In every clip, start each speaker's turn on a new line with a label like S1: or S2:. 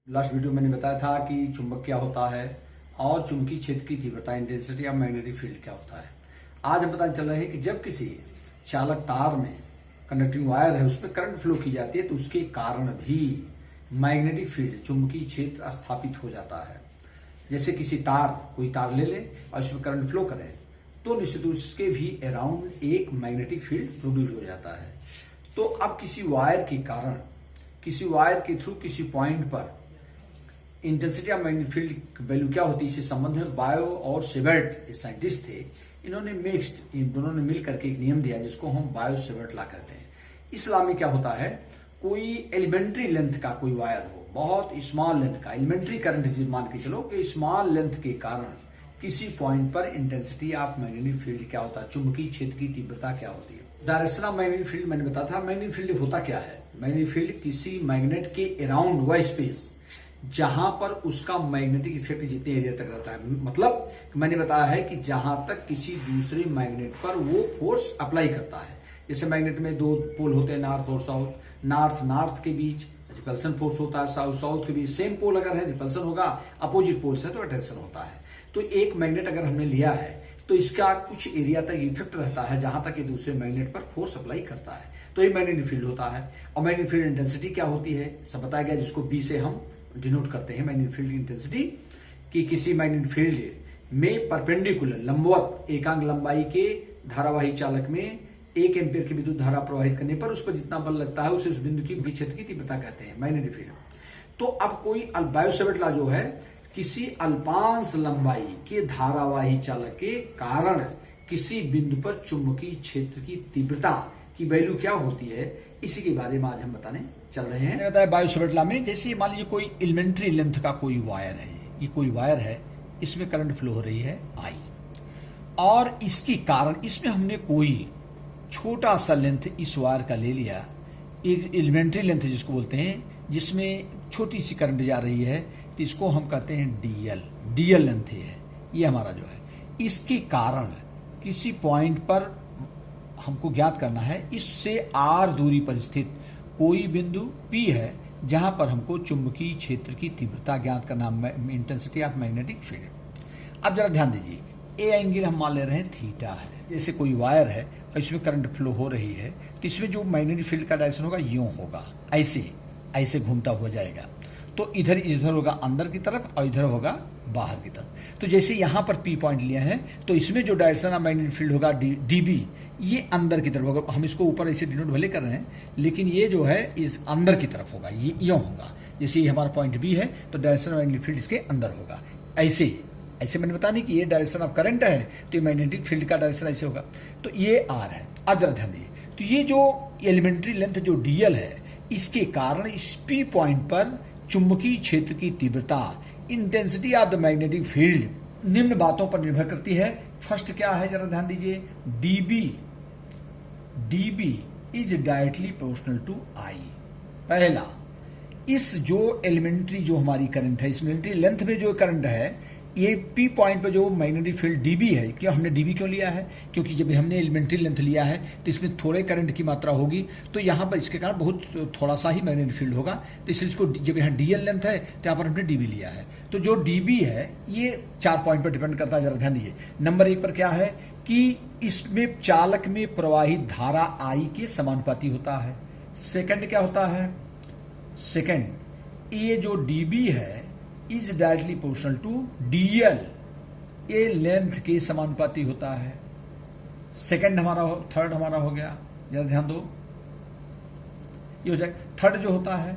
S1: Last video मैंने बताया था कि चुंबक क्या होता है और चुंबकीय क्षेत्र की तीव्रता इंटेंसिटी या मैग्नेटिक फील्ड क्या होता है। आज हम पता चल रहा है कि जब किसी चालक तार में कंडक्टिंग वायर है उस पर करंट फ्लो की जाती है तो उसके कारण भी मैग्नेटिक फील्ड चुंबकीय क्षेत्र स्थापित हो जाता है। जैसे किसी कोई तार ले ले और इसमें करंट फ्लो करें तो निश्चित रूप से भी अराउंड एक मैग्नेटिक फील्ड प्रोड्यूस हो जाता है। तो अब किसी वायर के कारण किसी वायर के थ्रू किसी पॉइंट पर intensity of magnetic field value क्या होती है, इससे संबंध में बायो और सेवर्ट साइंटिस्ट थे। इन्होंने मिक्स्ड इन दोनों ने मिल करके एक नियम दिया जिसको हम बायो सेवर्ट लॉ कहते हैं। इस लॉ में क्या होता है, कोई एलिमेंट्री लेंथ का कोई वायर हो, बहुत स्मॉल लेंथ का एलिमेंट्री करंट मान के चलो कि स्मॉल लेंथ के कारण किसी पॉइंट पर इंटेंसिटी ऑफ मैग्नेटिक फील्ड क्या होता है, चुंबकीय क्षेत्र की तीव्रता क्या होती है। डायरेक्शन ऑफ मैग्नेटिक फील्ड मैंने बताया था। मैग्नेटिक फील्ड होता क्या है, मैग्नेटिक फील्ड किसी मैग्नेट के अराउंड वह स्पेस जहां पर उसका मैग्नेटिक इफेक्ट जितने एरिया तक रहता है, मतलब मैंने बताया है कि जहां तक किसी दूसरे मैग्नेट पर वो फोर्स अप्लाई करता है। जैसे मैग्नेट में दो पोल होते हैं, नॉर्थ और साउथ। नॉर्थ के बीच रिपल्सन फोर्स होता है, साउथ के बीच सेम पोल अगर है रिपल्सन होगा, अपोजिट पोल्स है तो अट्रैक्शन होता है। तो एक मैग्नेट अगर हमने लिया है तो इसका कुछ एरिया तक इफेक्ट रहता है जहां तक ये दूसरे मैग्नेट पर फोर्स अप्लाई करता है, तो ये मैग्नेटिक फील्ड होता है। और मैग्नेटिक फील्ड इंटेंसिटी क्या होती है सब बताया गया, जिसको बी से हम डिनोट करते हैं मैग्नेटिक फील्ड इंटेंसिटी। कि किसी मैग्नेटिक फील्ड में परपेंडिकुलर लंबवत एकांक लंबाई के धारावाही चालक में 1 एम्पीयर की विद्युत धारा प्रवाहित करने पर उस पर जितना बल लगता है उसे उस बिंदु की क्षेत्र की तीव्रता कहते हैं मैग्नेटिक फील्ड। तो अब कोई बायो सेवर्ट लॉ जो है, किसी अल्पांश लंबाई के धारावाही चालक के कारण किसी बिंदु पर चुंबकीय क्षेत्र की तीव्रता की वैल्यू क्या होती है, इसी के बारे में आज हम बताने चल रहे हैं। बताया बायो सेवर्ट लॉ में, जैसे मान लीजिए कोई एलिमेंट्री लेंथ का कोई वायर है, ये कोई वायर है, इसमें करंट फ्लो हो रही है आई, और इसके कारण इसमें हमने कोई छोटा सा लेंथ इस वायर का ले लिया, एक एलिमेंट्री लेंथ जिसको बोलते हैं, जिसमें छोटी सी करंट जा रही है, तो इसको हम कहते हैं डीएल लेंथ है ये हमारा जो है। इसके कारण किसी पॉइंट पर हमको ज्ञात करना है, इससे आर दूरी पर स्थित कोई बिंदु P है जहां पर हमको चुंबकीय क्षेत्र की तीव्रता ज्ञात करना, इंटेंसिटी ऑफ मैग्नेटिक फील्ड। अब जरा ध्यान दीजिए, ए एंगल हम मान ले रहे हैं थीटा है। जैसे कोई वायर है और इसमें करंट फ्लो हो रही है तो इसमें जो मैग्नेटिक फील्ड का डायरेक्शन होगा यूं होगा, ऐसे घूमता हुआ जाएगा। तो इधर होगा अंदर की तरफ और इधर होगा बाहर की तरफ। तो जैसे यहां पर P पॉइंट लिया है तो इसमें जो डायरेक्शन ऑफ मैग्नेटिक फील्ड होगा DB, ये अंदर की तरफ होगा। हम इसको ऊपर ऐसे डिनोट भले कर रहे हैं लेकिन ये जो है इस अंदर की तरफ होगा, ये यूं होगा। जैसे ये हमारा पॉइंट B है तो डायरेक्शन ऑफ मैग्नेटिक फील्ड इसके अंदर होगा। ऐसे मैंने बताया नहीं कि ये डायरेक्शन ऑफ करंट है तो ये मैग्नेटिक फील्ड का डायरेक्शन ऐसे होगा। तो ये R है। अब जरा ध्यान दीजिए, तो ये जो एलिमेंट्री लेंथ जो DL है, इसके कारण इस P पॉइंट पर चुंबकीय क्षेत्र की तीव्रता intensity of the magnetic field निम्न बातों पर निर्भर करती है। फर्स्ट क्या है जरा ध्यान दीजिए, dB is directly proportional to I। पहला, इस जो एलिमेंट्री जो हमारी करंट है, इस एलिमेंट्री लेंथ में जो करंट है, ये P पॉइंट पे जो मैग्नेटिक फील्ड DB है, क्यों हमने DB क्यों लिया है, क्योंकि जब हमने एलिमेंट्री लेंथ लिया है तो इसमें थोड़े करंट की मात्रा होगी, तो यहाँ पर इसके कारण बहुत थोड़ा सा ही मैग्नेटिक फील्ड होगा। तो इसलिए इसको, जब यहाँ DL लेंथ है तो यहाँ पर हमने DB लिया है। तो जो DB है ये 4 पॉइंट पर डिपेंड करता है। जरा ध्यान दीजिए, नंबर 1 पर क्या है कि इसमें चालक में प्रवाहित धारा I के समानुपाती होता है। सेकंड क्या होता है, सेकंड ये जो DB है is directly proportional to DL, ये लेंथ के समानुपाती होता है। सेकंड थर्ड हमारा हो गया, जरा ध्यान दो, ये हो जाए। थर्ड जो होता है,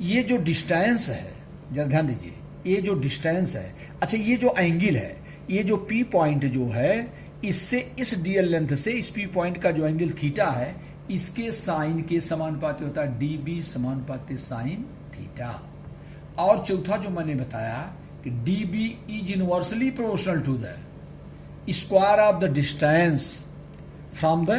S1: ये जो डिस्टेंस है, जरा ध्यान दीजिए, ये जो डिस्टेंस है, अच्छा ये जो एंगल है, ये जो P पॉइंट जो है, इससे इस DL लेंथ से इस P पॉइंट का जो एंगल थीटा है, इसके साइन के समानुपाती होता है, DB समानुपाती साइन थीटा। और चौथा जो मैंने बताया कि DB is inversely proportional to the square of the distance from the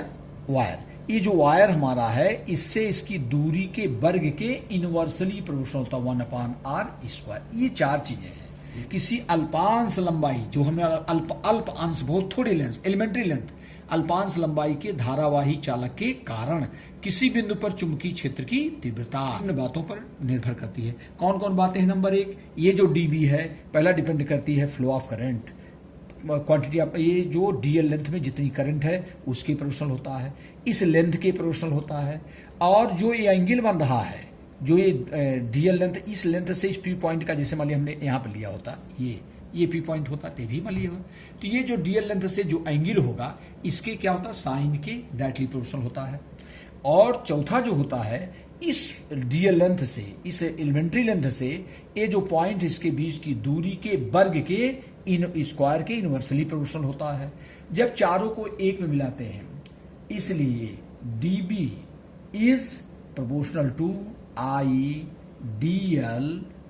S1: wire. ये जो वायर हमारा है इससे इसकी दूरी के वर्ग के इनवर्सली प्रोपोर्शनल होता है 1/r²। ये 4 चीजें हैं। किसी अल्पांश लंबाई, जो हमें अल्प अंश बहुत थोड़ी लेंथ एलिमेंट्री लेंथ अल्पांश लंबाई के धारावाही चालक के कारण किसी बिंदु पर चुंबकीय क्षेत्र की तीव्रता इन बातों पर निर्भर करती है। कौन कौन बातें हैं? नंबर 1, ये जो dB है पहला डिपेंड करती है flow of current, quantity of, ये जो डीएल लेंथ में जितनी करंट है उसके प्रोपोर्शनल होता है, इस लेंथ के प्रोपोर्शनल होता है, और जो ये एंगल बन रहा है, जो ये डीएल लेंथ, इस लेंथ से इस पी पॉइंट का, जैसे मान लिया हमने यहाँ पर लिया होता ये पी पॉइंट होता, ते भी मान लिया होगा, तो ये जो डीएल लेंथ से जो एंगल होगा इसके क्या होता है? साइन के डायरेक्टली प्रोपोर्शनल होता है। और चौथा जो होता है, इस डीएल लेंथ से, इस एलिमेंट्री लेंथ से ये जो पॉइंट इसके बीच की दूरी के वर्ग के स्क्वायर के इनवर्सली प्रोपोर्शनल होता है। जब चारों को एक में मिलाते हैं, इसलिए dB is proportional to I dl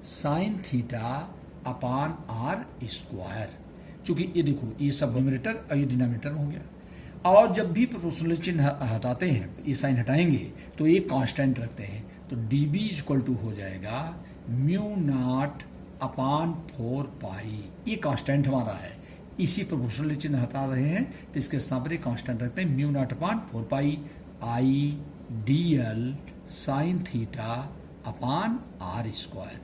S1: sine theta upon R square. चूंकि ये देखो, ये सब न्यूमरेटर और ये डिनोमिनेटर हो गया, और जब भी प्रोपोर्शनल चिन्ह हटाते हैं, ये साइन हटाएंगे तो ये कांस्टेंट रखते हैं, तो dB इक्वल टू हो जाएगा म्यू नॉट अपान 4 पाई। ये कांस्टेंट हमारा है, इसी प्रोपोर्शनल चिन्ह हटा रहे हैं तो इसके स्थान पर ये कांस्टेंट रखते हैं, mu nought upon 4 pi I dl sine theta upon R square.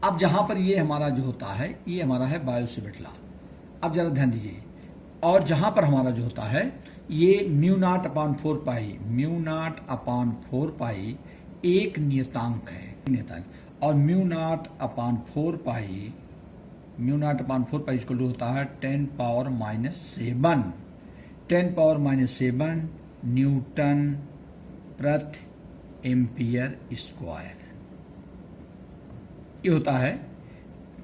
S1: अब जहां पर ये हमारा जो होता है, ये हमारा है बायो-सेवर्ट लॉ। अब जरा ध्यान दीजिए, और जहां पर हमारा जो होता है ये म्यू नॉट अपान 4 पाई, म्यू नॉट अपान 4 पाई एक नियतांक है, और म्यू नॉट अपान 4 पाई, म्यू नॉट अपान 4 पाई इसको होता है 10 पावर -7, 10 पावर -7 न्यूटन प्रति एम्पियर स्क्वायर। ये होता है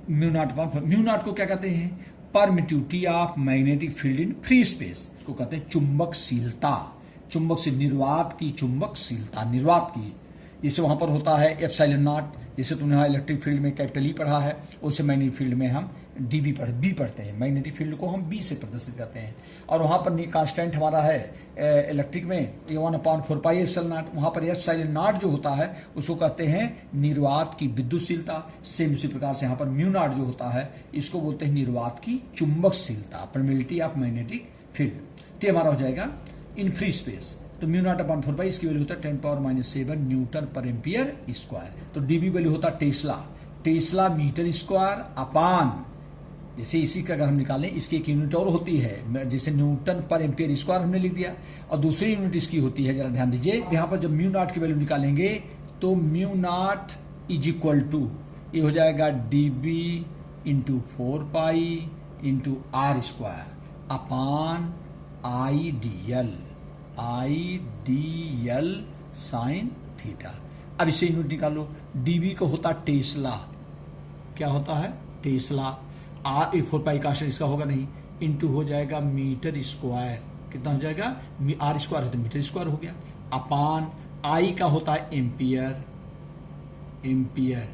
S1: म्यू नॉट अपान। म्यू नॉट को क्या कहते हैं? Permittivity of magnetic field in free space, इसको कहते हैं चुंबकशीलता, चुंबक से निर्वात की चुंबकशीलता, निर्वात की, जैसे वहां पर होता है एप्सिलॉन नॉट, जैसे तुमने यहाँ इलेक्ट्रिक फील्ड में कैपिटल ई पढ़ा है, उससे मैग्नेटिक फील्ड में हम बी पढ़ते हैं, मैग्नेटिक फील्ड को हम बी से प्रदर्शित करते हैं, और वहां पर कांस्टेंट हमारा है इलेक्ट्रिक में 1/4 पाई एप्सिलॉन नॉट, वहां पर एप्सिलॉन नॉट जो होता है उसको कहते हैं निर्वात की विद्युतशीलता। सेम उसी प्रकार से यहाँ पर म्यू नॉट जो होता है इसको बोलते हैं निर्वात की चुंबकशीलता, परमिटिविटी ऑफ मैग्नेटिक फील्ड। तो हमारा हो जाएगा इन फ्री स्पेस, तो म्यू नॉट अपान 4 पाई, इसकी वैल्यू होता है 10 पावर -7 न्यूटन पर एम्पियर स्क्वायर। तो डीबी वैल्यू होता है टेस्ला मीटर स्क्वायर अपान, जैसे इसी का अगर हम निकालें, इसकी एक यूनिट और होती है, जैसे न्यूटन पर एम्पियर स्क्वायर हमने लिख दिया, और दूसरी यूनिट इसकी होती है, जरा ध्यान दीजिए, यहाँ पर जब म्यू नॉट की वैल्यू निकालेंगे तो mu nought is equal to, ये हो जाएगा dB into 4 pi into R square upon I D L sine theta. अब इसे यूनिट निकालो, dB को होता टेस्ला, क्या होता है? टेस्ला, आर 4 पाई का इसका होगा नहीं, इंटू हो जाएगा मीटर स्क्वायर, कितना हो जाएगा? आर स्क्वायर है तो मीटर स्क्वायर हो गया, अपान आई का होता है एम्पियर,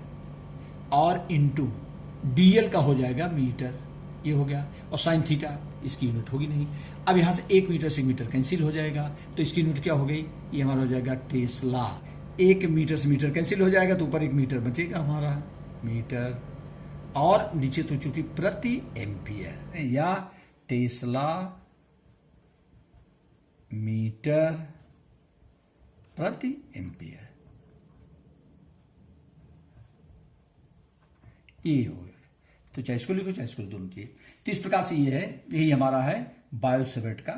S1: और इंटू डीएल का हो जाएगा मीटर, ये हो गया, और साइन थीटा इसकी यूनिट होगी नहीं। अब यहां से 1 मीटर से मीटर कैंसिल हो जाएगा, तो इसकी यूनिट क्या हो गई? ये हमारा हो जाएगा टेस्ला। 1 मीटर से मीटर कैंसिल हो जाएगा तो ऊपर 1 मीटर बचेगा हमारा, मीटर, और नीचे तो चूंकि प्रति एम्पियर, या टेस्ला मीटर प्रति एम्पियर, ये हो गया। तो चाहे इसको लिखो चाहे इसको, दोनों की। तो इस प्रकार से ये है, यही हमारा है बायो-सेवर्ट का